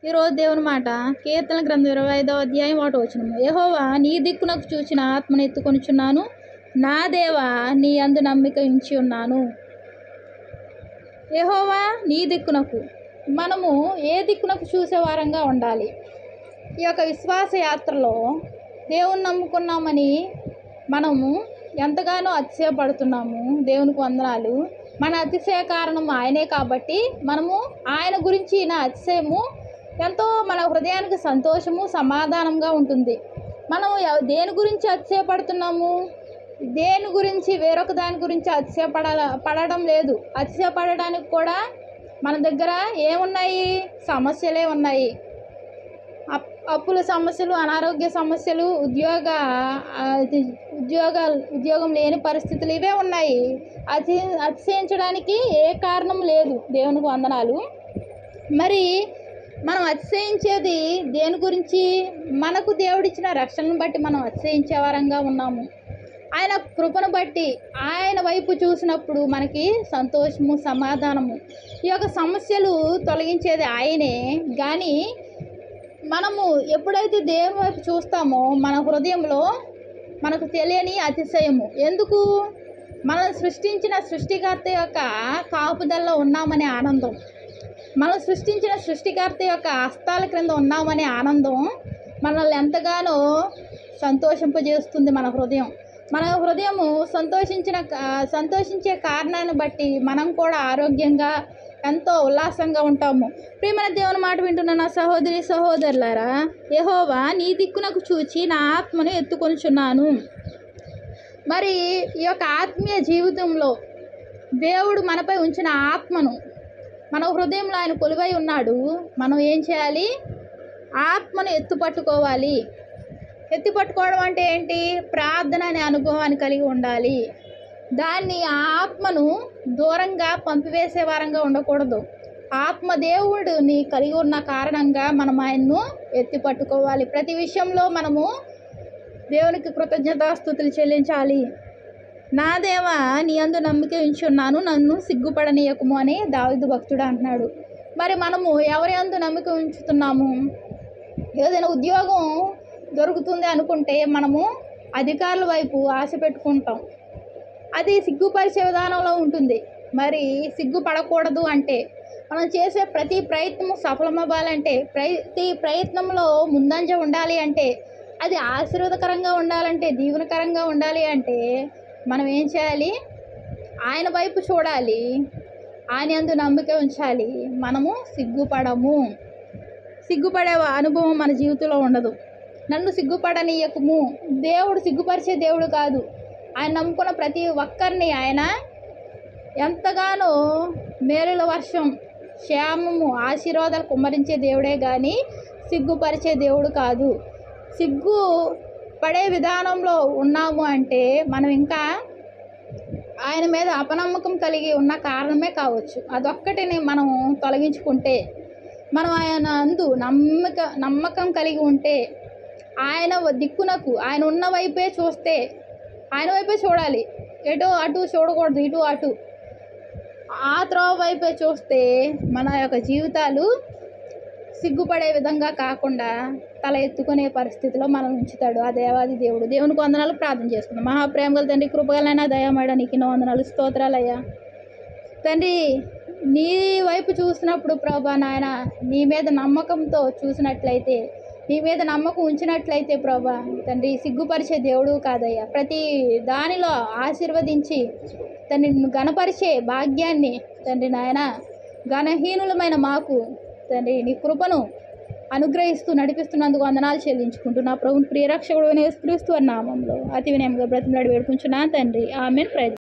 ఈరోజు దేవుని మాట కీర్తన గ్రంథం 25వ అధ్యాయం 1వ వచనము. యెహోవా నీ దిక్కునకు చూచిన ఆత్మను ఎత్తుకొనుచున్నాను, నా దేవా నీ యందు నమ్మిక ఉంచి ఉన్నాను. యెహోవా నీ దిక్కునకు, మనము ఏ దిక్కునకు చూసే వారంగా ఉండాలి? ఈ యొక్క విశ్వాస యాత్రలో దేవుని నమ్ముకున్నామని మనము ఎంతగానో అతిశయపడుతున్నాము. దేవునికి వందనాలు. మన అతిశయ కారణం ఆయనే కాబట్టి మనము ఆయన గురించి నా అతిశయము ఎంతో మన హృదయానికి సంతోషము సమాధానంగా ఉంటుంది. మనం దేని గురించి అతిశయపడుతున్నాము? దేని గురించి వేరొక దాని గురించి పడడం లేదు. అతిశయపడడానికి కూడా మన దగ్గర ఏమున్నాయి? సమస్యలే ఉన్నాయి. అప్పుల సమస్యలు, అనారోగ్య సమస్యలు, ఉద్యోగం లేని పరిస్థితులు ఇవే ఉన్నాయి. అతిశయించడానికి ఏ కారణం లేదు. దేవునికి వందనాలు. మరి మనం అతిశయించేది దేని గురించి? మనకు దేవుడిచ్చిన రక్షణను బట్టి మనం అతిశయించే వారంగా ఉన్నాము. ఆయన కృపను బట్టి ఆయన వైపు చూసినప్పుడు మనకి సంతోషము, సమాధానము. ఈ యొక్క సమస్యలు తొలగించేది ఆయనే. కానీ మనము ఎప్పుడైతే దేవుని వైపు చూస్తామో మన హృదయంలో మనకు తెలియని అతిశయము. ఎందుకు? మనం సృష్టించిన సృష్టికర్త యొక్క కాపుదల్లో ఉన్నామనే ఆనందం, మనం సృష్టించిన సృష్టికర్త యొక్క హస్తాల క్రింద ఉన్నామనే ఆనందం మనల్ని ఎంతగానో సంతోషింపజేస్తుంది. మన హృదయము సంతోషించే కారణాన్ని బట్టి మనం కూడా ఆరోగ్యంగా ఎంతో ఉల్లాసంగా ఉంటాము. ప్రియమైన దేవుని మాట వింటున్న నా సహోదరి సహోదరులారా, యెహోవా నీ దిక్కునకు చూచి నా ఆత్మను ఎత్తుకొనుచున్నాను. మరి ఈ యొక్క ఆత్మీయ జీవితంలో దేవుడు మనపై ఉంచిన ఆత్మను, మన హృదయంలో ఆయన కొలువై ఉన్నాడు. మనం ఏం చేయాలి? ఆత్మను ఎత్తుపట్టుకోవాలి. ఎత్తిపట్టుకోవడం అంటే ఏంటి? ప్రార్థన అనే అనుభవాన్ని కలిగి ఉండాలి. దాన్ని ఆత్మను దూరంగా పంపివేసే వారంగా ఉండకూడదు. ఆత్మ దేవుడిని కలిగి ఉన్న కారణంగా మనం ఆయన్ను ఎత్తిపట్టుకోవాలి. ప్రతి విషయంలో మనము దేవునికి కృతజ్ఞతాస్తుతులు చెల్లించాలి. నా దేవా నీ యందు నమ్మిక ఉంచి ఉన్నాను, నన్ను సిగ్గుపడనీయకుము అని దావీదు భక్తుడు అంటున్నాడు. మరి మనము ఎవరి యందు నమ్మిక ఉంచుతున్నాము? ఏదైనా ఉద్యోగం దొరుకుతుంది అనుకుంటే మనము అధికారుల వైపు ఆశ పెట్టుకుంటాం. అది సిగ్గుపరిచే విధానంలో ఉంటుంది. మరి సిగ్గుపడకూడదు అంటే మనం చేసే ప్రతి ప్రయత్నము సఫలమవ్వాలంటే, ప్రతి ప్రయత్నంలో ముందంజ ఉండాలి అంటే, అది ఆశీర్వాదకరంగా ఉండాలంటే, దీవెనకరంగా ఉండాలి అంటే మనం ఏం చేయాలి? ఆయన వైపు చూడాలి, ఆయన యందు నమ్మిక ఉంచాలి. మనము సిగ్గుపడే అనుభవం మన జీవితంలో ఉండదు. నన్ను సిగ్గుపడనీయకుము. దేవుడు సిగ్గుపరిచే దేవుడు కాదు. ఆయన నమ్ముకున్న ప్రతి ఒక్కరిని ఆయన ఎంతగానో మేలుల వర్షం, క్షేమము, ఆశీర్వాదాలు కుమ్మరించే దేవుడే కానీ సిగ్గుపరిచే దేవుడు కాదు. సిగ్గుపడే విధానంలో ఉన్నాము అంటే మనం ఇంకా ఆయన మీద అపనమ్మకం కలిగి ఉన్న కారణమే కావచ్చు. అదొక్కటిని మనం తొలగించుకుంటే, మనం ఆయన అందు నమ్మకం కలిగి ఉంటే, ఆయన దిక్కునకు, ఆయన ఉన్న వైపే చూస్తే, ఆయన వైపే చూడాలి. ఎటు అటు చూడకూడదు, ఇటు అటు. ఆ త్రోవ వైపే చూస్తే మన యొక్క జీవితాలు సిగ్గుపడే విధంగా కాకుండా తల ఎత్తుకునే పరిస్థితిలో మనం ఉంచుతాడు ఆ దేవాది దేవుడు. దేవునికి వందనాలు. ప్రార్థన చేసుకుందాం. మహాప్రేమ గల తండ్రి, కృపగలైనా దయమేడ నీకు వందనాలు, స్తోత్రాలయ్యా. తండ్రి, నీ వైపు చూసినప్పుడు ప్రభా నాయన, నీ మీద నమ్మకంతో చూసినట్లయితే, నీ మీద నమ్మకం ఉంచినట్లయితే ప్రభా తండ్రి, సిగ్గుపరిచే దేవుడు కాదయ్యా. ప్రతి దానిలో ఆశీర్వదించి తండ్రి నిన్ను గణపరిచే భాగ్యాన్ని తండ్రి నాయన, ఘనహీనులమైన మాకు తండ్రి నీ కృపను అనుగ్రహిస్తూ నడిపిస్తున్నందుకు వందనాలు చెల్లించుకుంటున్నా. ప్రభుని ప్రియరక్షకుడు యేసుక్రీస్తు నామంలో అతి వినయంగా బ్రతిమలాడి వేడుకుంటున్నాను తండ్రి. ఆమేన్.